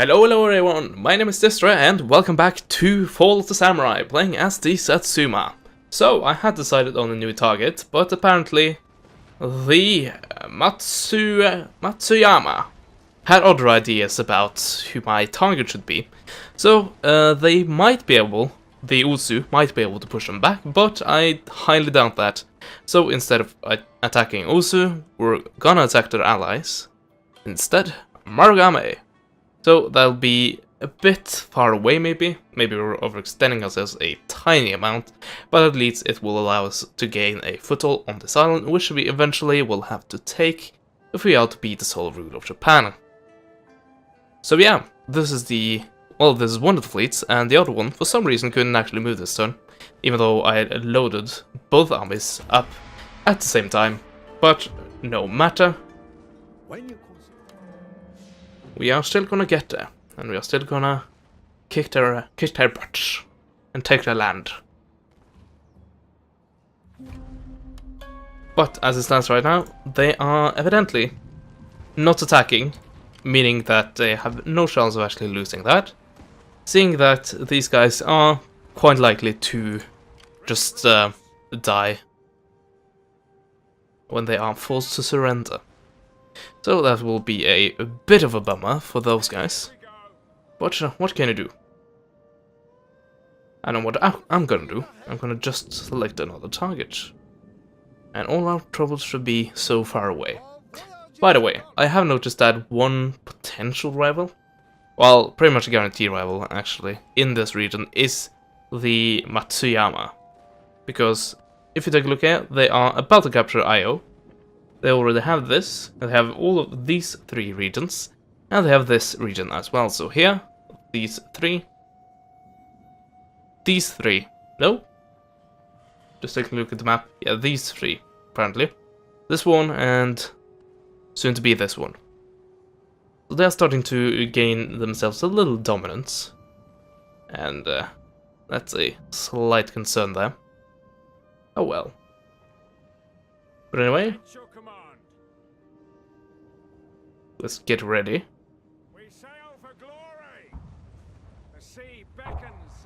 Hello everyone, my name is Distra and welcome back to Fall of the Samurai, playing as the Satsuma. So, I had decided on a new target, but apparently the Matsuyama had other ideas about who my target should be. So, they might be able, the Usu might be able to push them back, but I highly doubt that. So, instead of attacking Usu, we're gonna attack their allies. Instead, Marugame. So that'll be a bit far away maybe we're overextending ourselves a tiny amount, but at least it will allow us to gain a foothold on this island, which we eventually will have to take if we are to be the sole ruler of Japan. So yeah, this is one of the fleets, and the other one for some reason couldn't actually move this turn, even though I had loaded both armies up at the same time, but no matter. We are still gonna get there, and we are still gonna kick their butts and take their land. But as it stands right now, they are evidently not attacking, meaning that they have no chance of actually losing that, seeing that these guys are quite likely to just die when they are forced to surrender. So that will be a bit of a bummer for those guys. But what can you do? I know what I'm gonna do. I'm gonna just select another target. And all our troubles should be so far away. By the way, I have noticed that one potential rival, well, pretty much a guaranteed rival actually, in this region is the Matsuyama. Because if you take a look at it, they are about to capture Io. They already have this, they have all of these three regions, and they have this region as well. So here, these three, no? Just take a look at the map. Yeah, these three, apparently. This one, and soon to be this one. So they're starting to gain themselves a little dominance. And that's a slight concern there. Oh well. But anyway, let's get ready.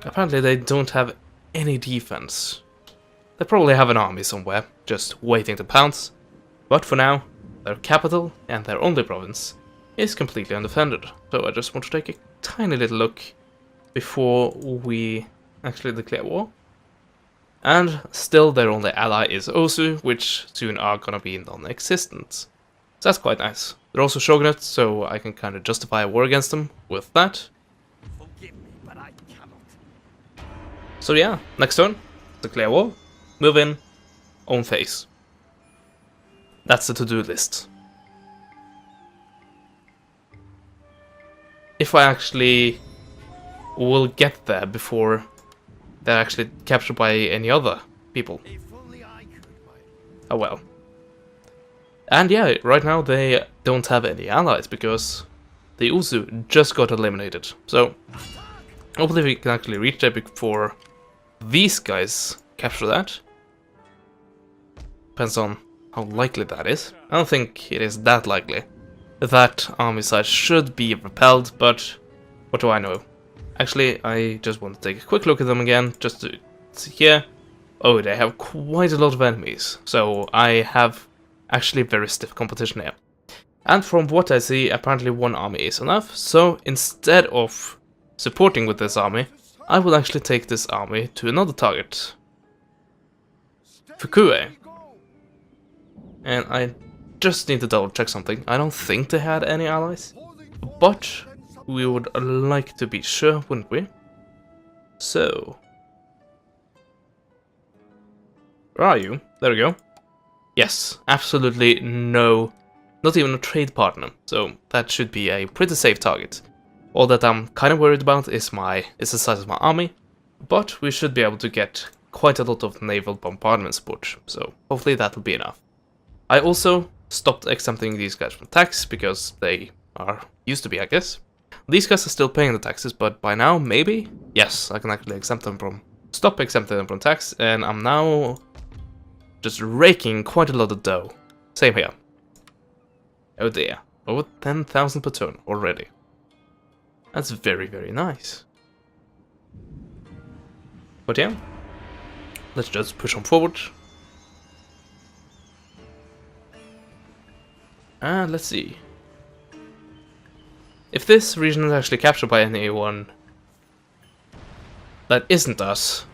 Apparently they don't have any defense. They probably have an army somewhere, just waiting to pounce. But for now, their capital and their only province is completely undefended. So I just want to take a tiny little look before we actually declare war. And still their only ally is Osu, which soon are gonna be non-existent. So that's quite nice. They're also shogunates, so I can kind of justify a war against them with that. Forgive me, but I cannot. So yeah, next turn, declare war, move in, own face. That's the to-do list. If I actually will get there before they're actually captured by any other people. Oh well. And yeah, right now they don't have any allies because the Usu just got eliminated. So hopefully we can actually reach there before these guys capture that. Depends on how likely that is. I don't think it is that likely. That army size should be repelled, but what do I know? Actually, I just want to take a quick look at them again, just to see here. Oh, they have quite a lot of enemies, so I have actually very stiff competition here. And from what I see, apparently one army is enough, so instead of supporting with this army, I will actually take this army to another target. Fukue. And I just need to double check something. I don't think they had any allies, but we would like to be sure, wouldn't we? So, where are you? There we go. Yes, absolutely no, not even a trade partner. So that should be a pretty safe target. All that I'm kind of worried about is the size of my army, but we should be able to get quite a lot of naval bombardment support. So hopefully that will be enough. I also stopped exempting these guys from tax because they are used to be, I guess. These guys are still paying the taxes, but by now, maybe? Yes, I can actually stop exempting them from tax, and I'm now just raking quite a lot of dough. Same here. Oh dear, over 10,000 per turn already. That's very, very nice. But yeah, let's just push on forward. And let's see. If this region is actually captured by anyone that isn't us...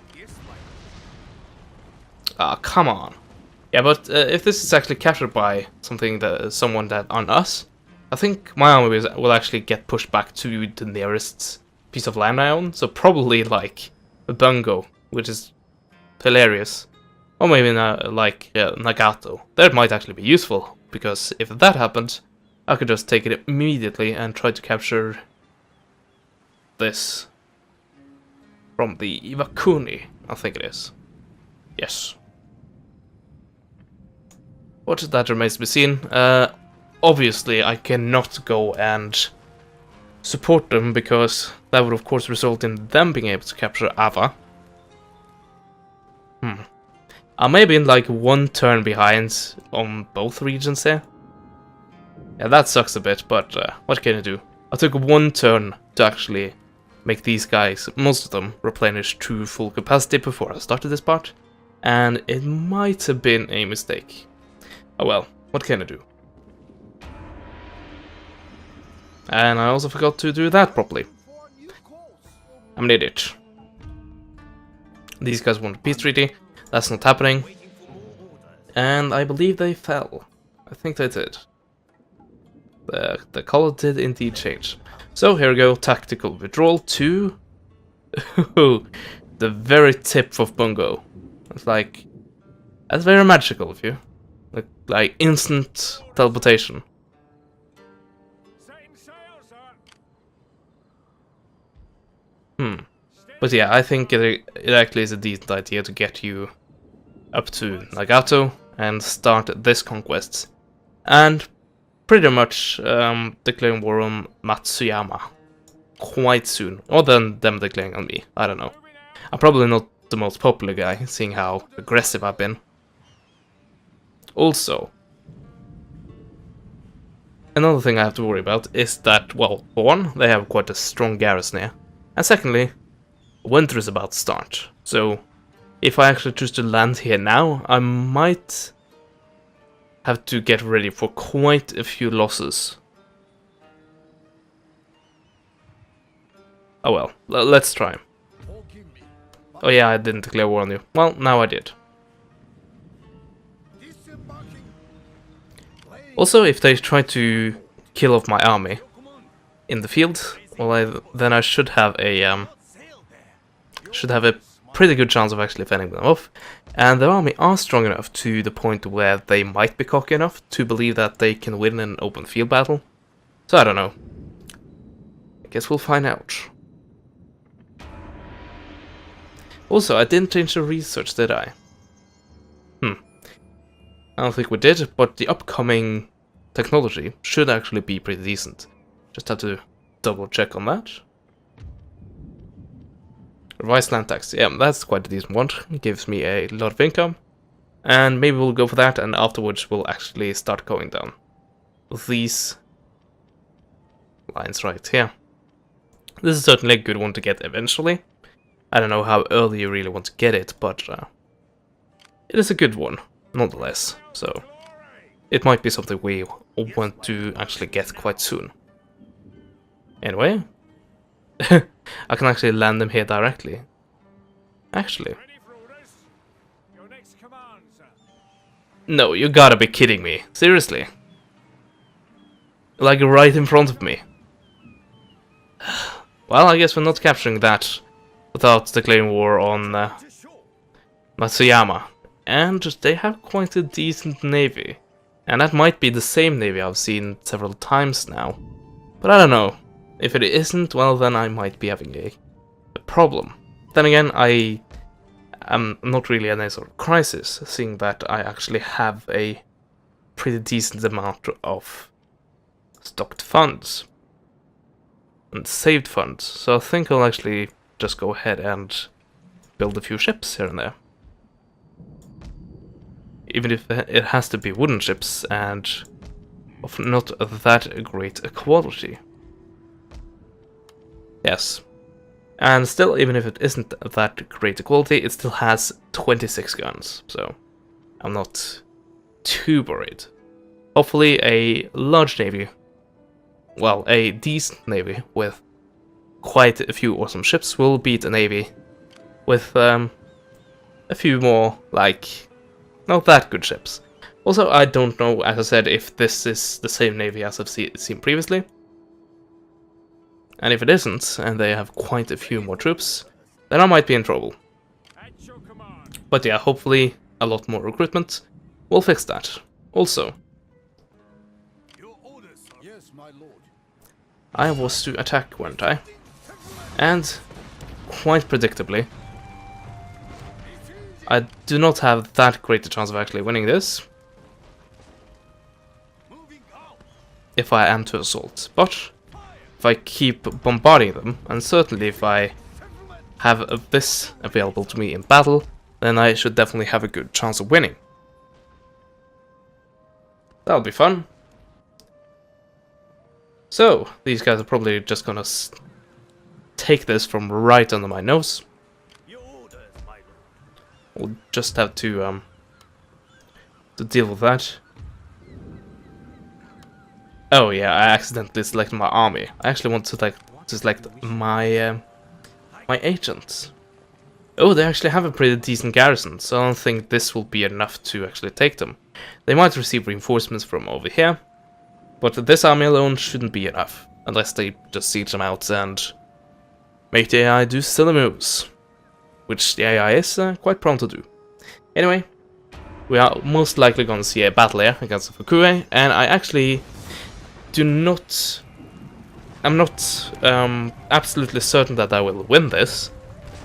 Ah, come on. Yeah, but if this is actually captured by someone that aren't us, I think my army will actually get pushed back to the nearest piece of land I own. So probably like Bungo, which is hilarious. Or maybe like Nagato. That might actually be useful, because if that happened, I could just take it immediately and try to capture this from the Iwakuni, I think it is. Yes. But that remains to be seen. Obviously, I cannot go and support them, because that would of course result in them being able to capture Ava. I may be in like one turn behind on both regions here. Yeah, that sucks a bit, but what can you do? I took one turn to actually make these guys, most of them, replenish to full capacity before I started this part. And it might have been a mistake. Oh well, what can I do? And I also forgot to do that properly. I'm an idiot. These guys want a peace treaty. That's not happening. And I believe they fell. I think they did. The color did indeed change. So here we go, tactical withdrawal to the very tip of Bungo. It's like, that's very magical of you. Like instant teleportation. But yeah, I think it actually is a decent idea to get you up to Nagato and start this conquest. And pretty much declaring war on Matsuyama quite soon. Or then them declaring on me, I don't know. I'm probably not the most popular guy, seeing how aggressive I've been. Also, another thing I have to worry about is that, well, for one, they have quite a strong garrison here. And secondly, winter is about to start. So, if I actually choose to land here now, I might have to get ready for quite a few losses. Oh well, let's try. Oh yeah, I didn't declare war on you. Well, now I did. Also, if they try to kill off my army in the field, well, then I should have a pretty good chance of actually fending them off. And their army are strong enough to the point where they might be cocky enough to believe that they can win an open field battle. So I don't know. I guess we'll find out. Also, I didn't change the research, did I? I don't think we did, but the upcoming technology should actually be pretty decent. Just have to double check on that. Revised land tax, yeah, that's quite a decent one. It gives me a lot of income. And maybe we'll go for that, and afterwards we'll actually start going down these lines right here. This is certainly a good one to get eventually. I don't know how early you really want to get it, but it is a good one, nonetheless. So it might be something we want to actually get quite soon. Anyway, I can actually land them here directly. Actually. No, you gotta be kidding me. Seriously. Like right in front of me. Well, I guess we're not capturing that without declaring war on Matsuyama. And they have quite a decent navy. And that might be the same navy I've seen several times now. But I don't know. If it isn't, well then I might be having a problem. Then again, I am not really in any sort of crisis, seeing that I actually have a pretty decent amount of stocked funds. And saved funds. So I think I'll actually just go ahead and build a few ships here and there. Even if it has to be wooden ships and of not that great a quality. Yes. And still, even if it isn't that great a quality, it still has 26 guns, so I'm not too worried. Hopefully a large navy, well, a decent navy with quite a few awesome ships will beat a navy with a few more, like, not that good ships. Also, I don't know, as I said, if this is the same navy as I've seen previously. And if it isn't, and they have quite a few more troops, then I might be in trouble. But yeah, hopefully a lot more recruitment will fix that. Also, I was to attack, weren't I? And, quite predictably, I do not have that great a chance of actually winning this, if I am to assault. But if I keep bombarding them, and certainly if I have this available to me in battle, then I should definitely have a good chance of winning. That'll be fun. So, these guys are probably just gonna take this from right under my nose. We'll just have to deal with that. Oh yeah, I accidentally selected my army. I actually want to select my my agents. Oh, they actually have a pretty decent garrison, so I don't think this will be enough to actually take them. They might receive reinforcements from over here, but this army alone shouldn't be enough, unless they just siege them out and make the AI do silly moves, which the AI is quite prone to do. Anyway, we are most likely going to see a battle here against Fukue, and I actually I'm not absolutely certain that I will win this.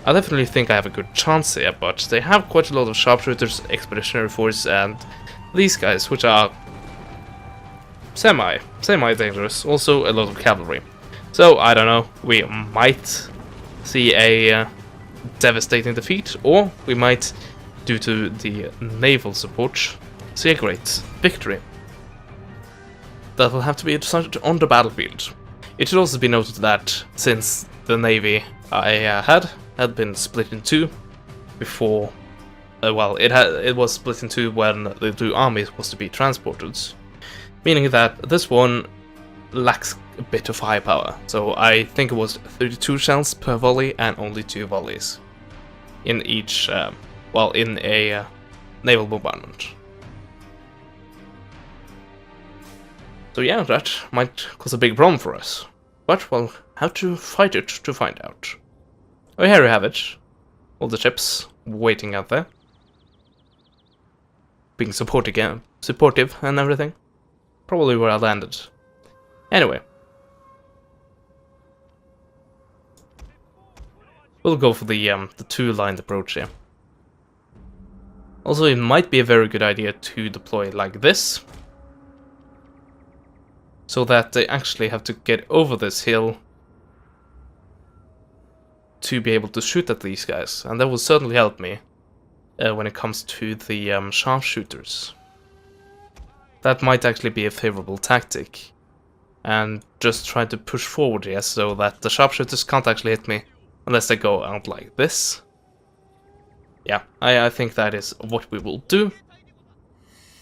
I definitely think I have a good chance here, but they have quite a lot of sharpshooters, expeditionary force, and these guys, which are semi-dangerous. Also a lot of cavalry. So, I don't know, we might see a devastating defeat, or we might, due to the naval support, see a great victory. That will have to be decided on the battlefield. It should also be noted that since the navy I had been split in two before, well, it was split in two when the two armies was to be transported, meaning that this one lacks a bit of firepower. So I think it was 32 shells per volley and only 2 volleys in each, well, in a naval bombardment. So yeah, that might cause a big problem for us, but we'll have to fight it to find out. Oh, here we have it. All the ships waiting out there, being supportive and everything. Probably where I landed. Anyway, we'll go for the two-lined approach here. Also, it might be a very good idea to deploy like this, so that they actually have to get over this hill to be able to shoot at these guys, and that will certainly help me when it comes to the sharpshooters. That might actually be a favorable tactic, and just try to push forward here so that the sharpshooters can't actually hit me unless they go out like this. Yeah, I think that is what we will do.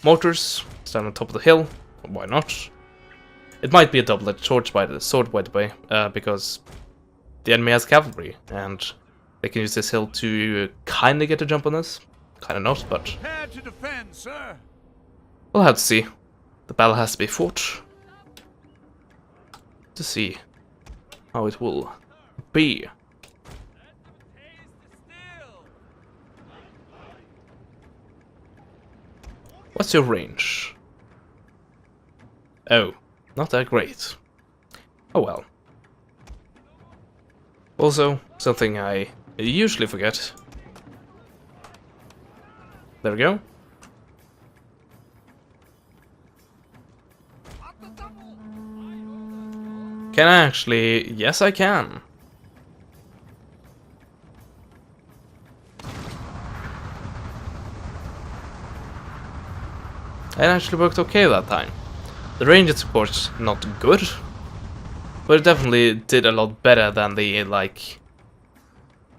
Mortars, stand on top of the hill, why not? It might be a double-edged sword, by the way, because the enemy has cavalry, and they can use this hill to kinda get a jump on us. Kinda not, but Prepare to defend, sir. we'll have to see. The battle has to be fought to see how it will be. What's your range? Oh, not that great. Oh well. Also, something I usually forget. There we go. Can I actually? Yes, I can. It actually worked okay that time. The range is of course not good, But it definitely did a lot better than the, like,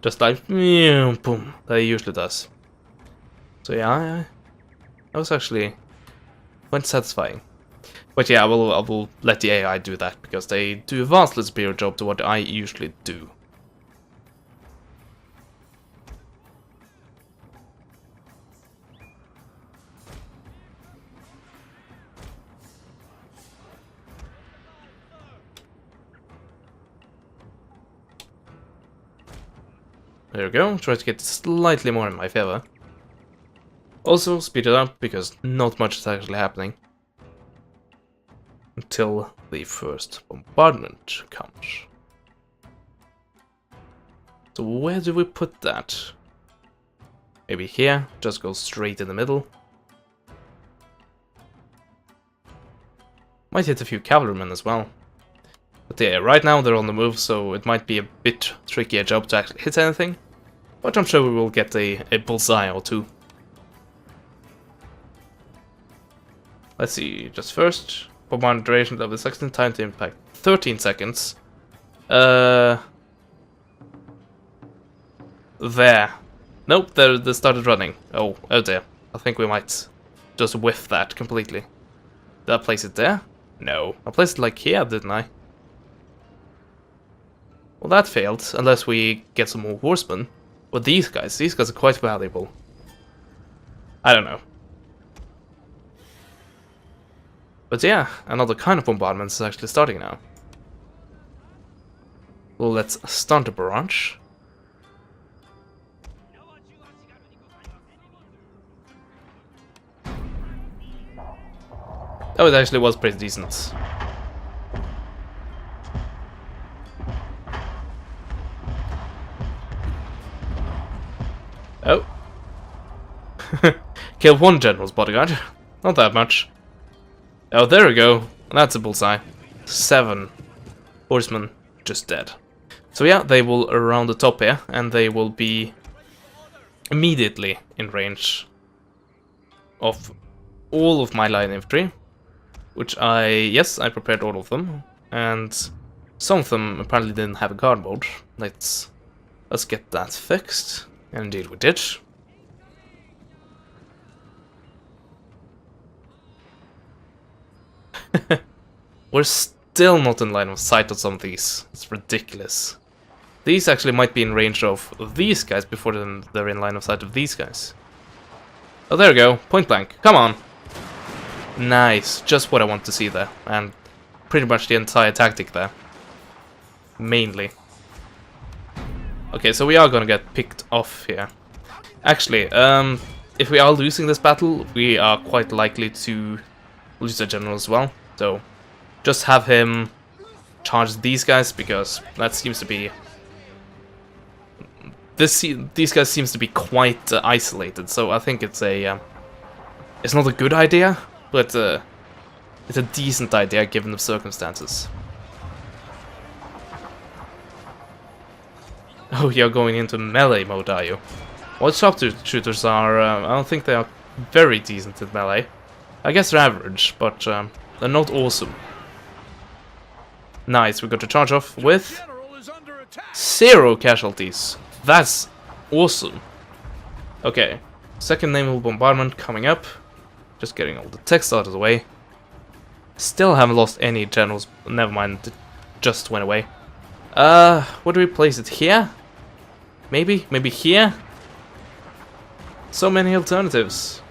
just like, boom, that it usually does. So yeah, that was actually quite satisfying. But yeah, I will let the AI do that, because they do a vastly superior job to what I usually do. There we go, try to get slightly more in my favor. Also, speed it up, because not much is actually happening. Until the first bombardment comes. So where do we put that? Maybe here, just go straight in the middle. Might hit a few cavalrymen as well. But yeah, right now they're on the move, so it might be a bit trickier job to actually hit anything. But I'm sure we will get a bullseye or two. Let's see, just first, bombardment duration level 16, time to impact 13 seconds. There. Nope, they started running. Oh dear. I think we might just whiff that completely. Did I place it there? No. I placed it like here, didn't I? Well, that failed, unless we get some more horsemen. But these guys are quite valuable. I don't know. But yeah, another kind of bombardment is actually starting now. Well, let's start a barrage. Oh, it actually was pretty decent. Oh. Killed one general's bodyguard. Not that much. Oh, there we go. That's a bullseye. 7 horsemen just dead. So yeah, they will around the top here, and they will be immediately in range of all of my line infantry. Which yes, I prepared all of them. And some of them apparently didn't have a guard mode. Let's get that fixed. And indeed we did. We're still not in line of sight of some of these. It's ridiculous. These actually might be in range of these guys before they're in line of sight of these guys. Oh, there we go. Point blank. Come on. Nice. Just what I want to see there. And pretty much the entire tactic there. Mainly. Okay, so we are gonna get picked off here. Actually, if we are losing this battle, we are quite likely to lose the general as well. So, just have him charge these guys, because that seems to be... These guys seems to be quite isolated, so I think it's a... it's not a good idea, but it's a decent idea given the circumstances. Oh, you're going into melee mode, are you? Well, sharpshooters are... I don't think they are very decent at melee. I guess they're average, but they're not awesome. Nice, we got to charge off with 0 casualties. That's awesome. Okay, second naval bombardment coming up. Just getting all the text out of the way. Still haven't lost any generals. Never mind, it just went away. Where do we place it? Here? Maybe? Maybe here? So many alternatives.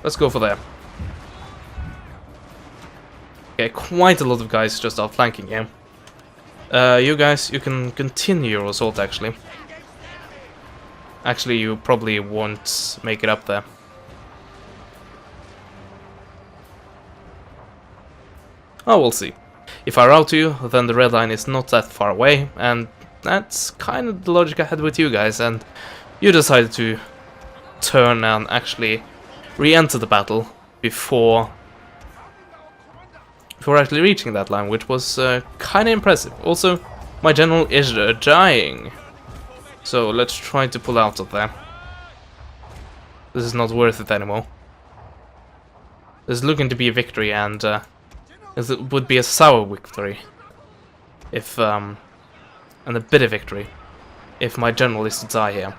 Let's go for there. Okay, quite a lot of guys just outflanking here. You guys, you can continue your assault, actually. Actually, you probably won't make it up there. Oh, we'll see. If I rout you, then the red line is not that far away, and that's kind of the logic I had with you guys, and you decided to turn and actually re-enter the battle before actually reaching that line, which was kind of impressive. Also, my general is dying, so let's try to pull out of there. This is not worth it anymore. This is looking to be a victory, and As it would be a sour victory. If, and a bitter victory. If my general is to die here.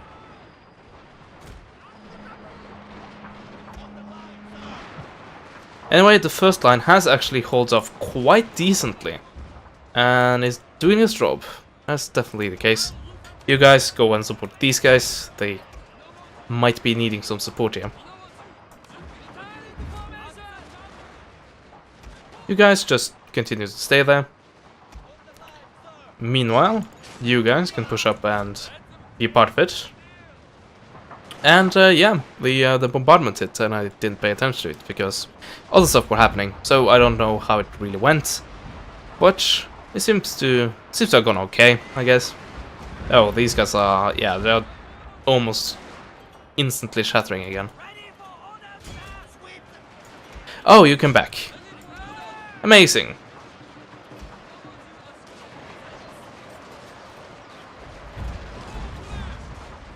Anyway, the first line has actually held off quite decently. And is doing its job. That's definitely the case. You guys go and support these guys. They might be needing some support here. You guys just continue to stay there. Meanwhile, you guys can push up and be part of it. And yeah, the bombardment hit, and I didn't pay attention to it because other stuff were happening. So I don't know how it really went, but it seems to have gone okay, I guess. Oh, these guys are, yeah, they're almost instantly shattering again. Oh, you came back. Amazing.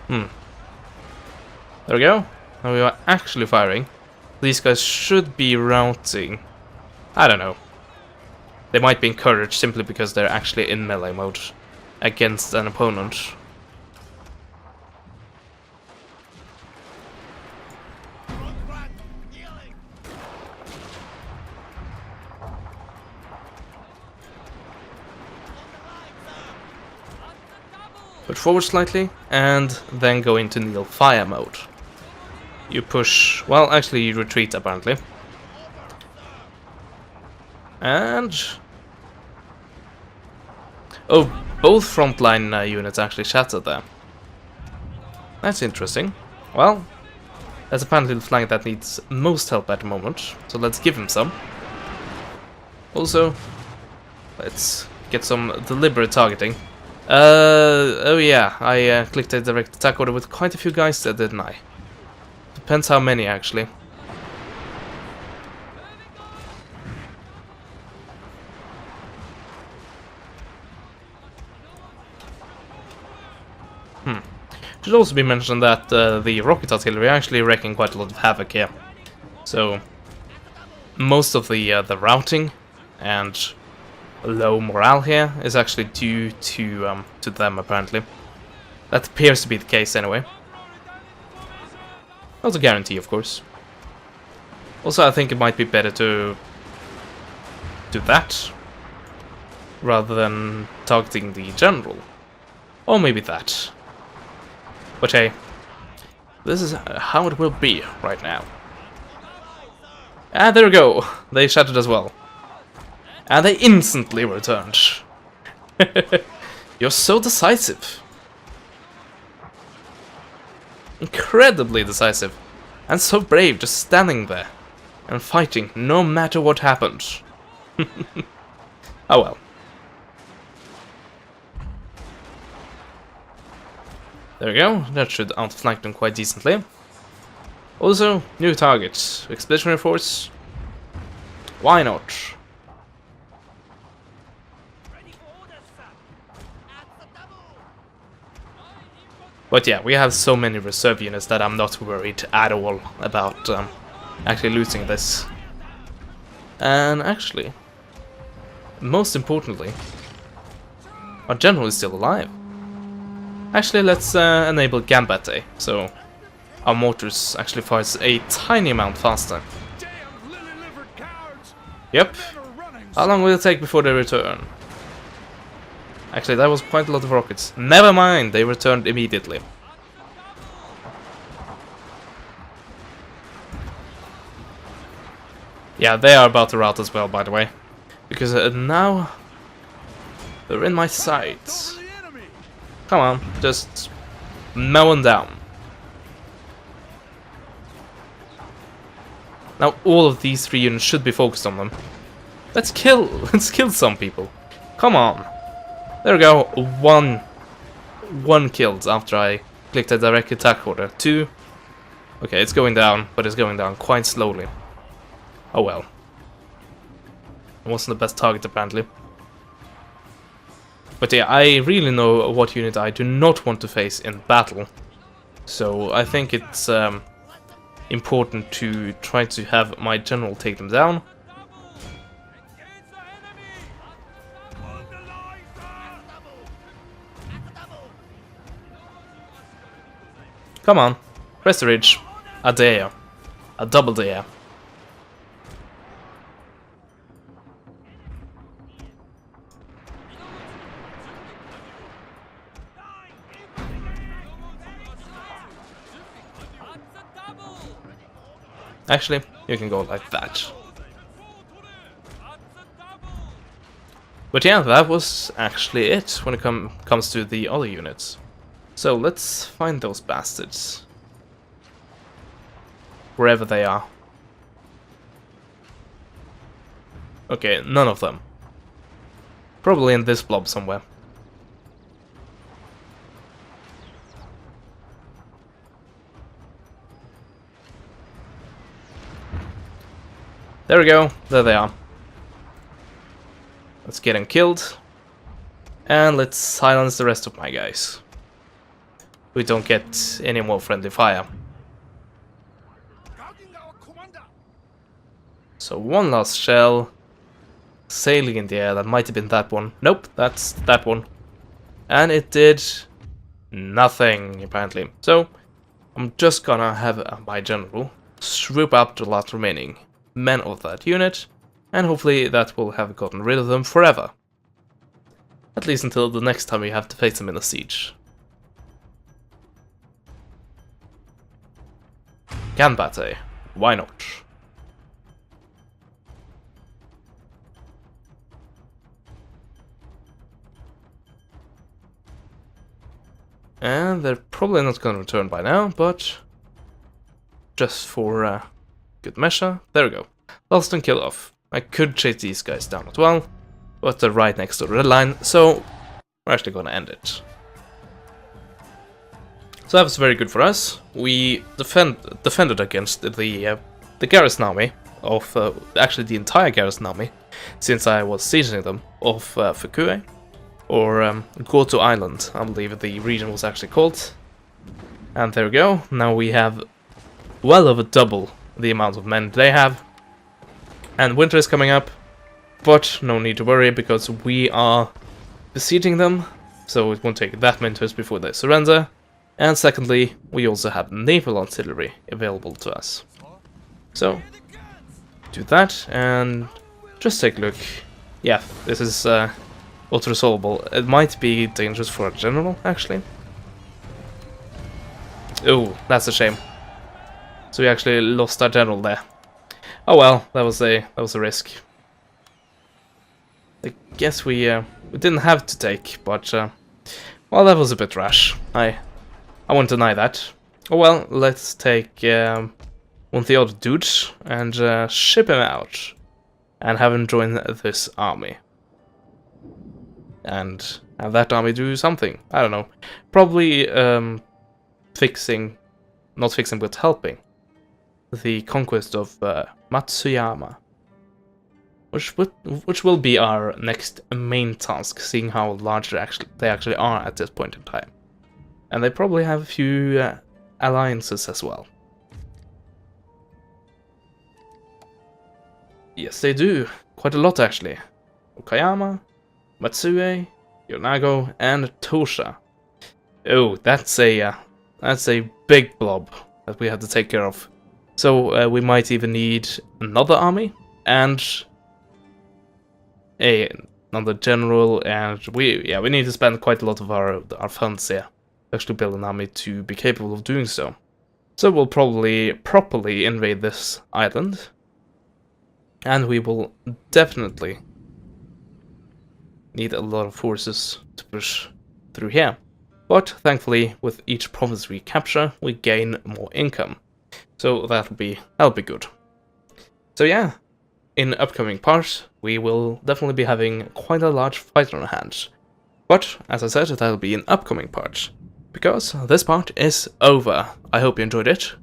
There we go. Now we are actually firing. These guys should be routing. I don't know. They might be encouraged simply because they're actually in melee mode against an opponent. Put forward slightly, and then go into kneel fire mode. You push, well, actually you retreat apparently. And... oh, both frontline units actually shattered there. That's interesting. Well, that's apparently the flank that needs most help at the moment, so let's give him some. Also, let's get some deliberate targeting. Oh yeah, I clicked a direct attack order with quite a few guys there, didn't I? Depends how many, actually. Should also be mentioned that the rocket artillery are actually wreaking quite a lot of havoc here. So, most of the routing and low morale here is actually due to them, apparently. That appears to be the case anyway. Not a guarantee, of course. Also, I think it might be better to do that rather than targeting the general. Or maybe that. But hey, this is how it will be right now. And there we go. They shattered as well. And they instantly returned. You're so decisive. Incredibly decisive. And so brave, just standing there. And fighting, no matter what happened. Oh well. There we go, that should outflank them quite decently. Also, new targets. Expeditionary force. Why not? But yeah, we have so many reserve units that I'm not worried at all about actually losing this. And actually, most importantly, our general is still alive. Actually, let's enable Gambate, so our mortars actually fires a tiny amount faster. Yep. How long will it take before they return? Actually, that was quite a lot of rockets. Never mind, they returned immediately. Yeah, they are about to rout as well, by the way. Because now they're in my sights. Come on, just mow them down. Now all of these 3 units should be focused on them. Let's kill some people. Come on. There we go. One killed after I clicked a direct attack order. 2. Okay, it's going down, but it's going down quite slowly. Oh well. It wasn't the best target apparently. But yeah, I really know what unit I do not want to face in battle. So I think it's important to try to have my general take them down. Come on. Crest the ridge. A dare. A double dare. Actually, you can go like that. But yeah, that was actually it when it comes to the other units. So let's find those bastards. Wherever they are. Okay, none of them. Probably in this blob somewhere. There we go, there they are. Let's get them killed. And let's silence the rest of my guys. We don't get any more friendly fire. So one last shell. Sailing in the air, that might have been that one. Nope, that's that one. And it did nothing, apparently. So, I'm just gonna have my general swoop up the last remaining men of that unit, and hopefully that will have gotten rid of them forever. At least until the next time we have to face them in a siege. Ganbate, why not? And they're probably not going to return by now, but just for good measure, there we go. Lost and kill off. I could chase these guys down as well, but they're right next to the red line, so we're actually going to end it. So that was very good for us. We defended against the garrison army of, actually the entire garrison army, since I was sieging them, of Fukue. Or Goto Island, I believe the region was actually called. And there we go. Now we have well over double the amount of men they have. And winter is coming up, but no need to worry because we are besieging them, so it won't take that many turns before they surrender. And secondly, we also have naval artillery available to us. So, do that and just take a look. Yeah, this is auto-resolvable. It might be dangerous for a general, actually. Oh, that's a shame. So we actually lost our general there. Oh well, that was a risk. I guess we didn't have to take, but well, that was a bit rash. I won't deny that. Oh well, let's take one of the other dudes and ship him out and have him join this army. And have that army do something. I don't know. Probably fixing, not fixing, but helping the conquest of Matsuyama. Which will be our next main task, seeing how large they actually are at this point in time. And they probably have a few alliances as well. Yes, they do. Quite a lot, actually. Okayama, Matsue, Yonago, and Tosha. Oh, that's a big blob that we have to take care of. So we might even need another army and another general, and we need to spend quite a lot of our funds here to actually build an army to be capable of doing so. So we'll probably properly invade this island, and we will definitely need a lot of forces to push through here. But thankfully, with each province we capture, we gain more income. So that'll be good. So yeah, in upcoming parts, we will definitely be having quite a large fight on our hands. But, as I said, that'll be in upcoming parts, because this part is over. I hope you enjoyed it,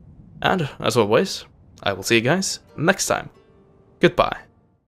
and as always, I will see you guys next time. Goodbye.